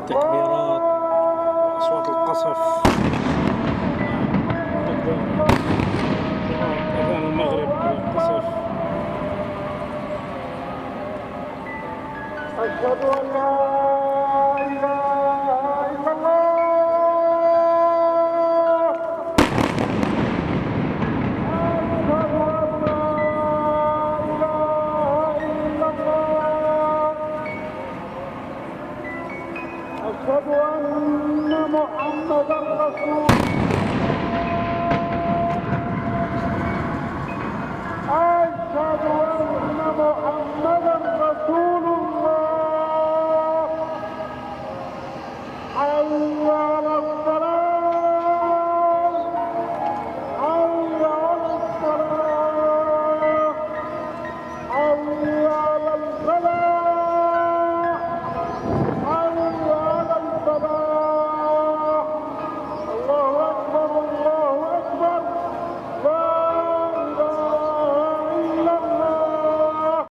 التكبيرات وأصوات القصف. أذان المغرب والقصف. أشهد أن لا إله إلا الله. أشهد أن محمدا رسول الله. أشهد أن محمدا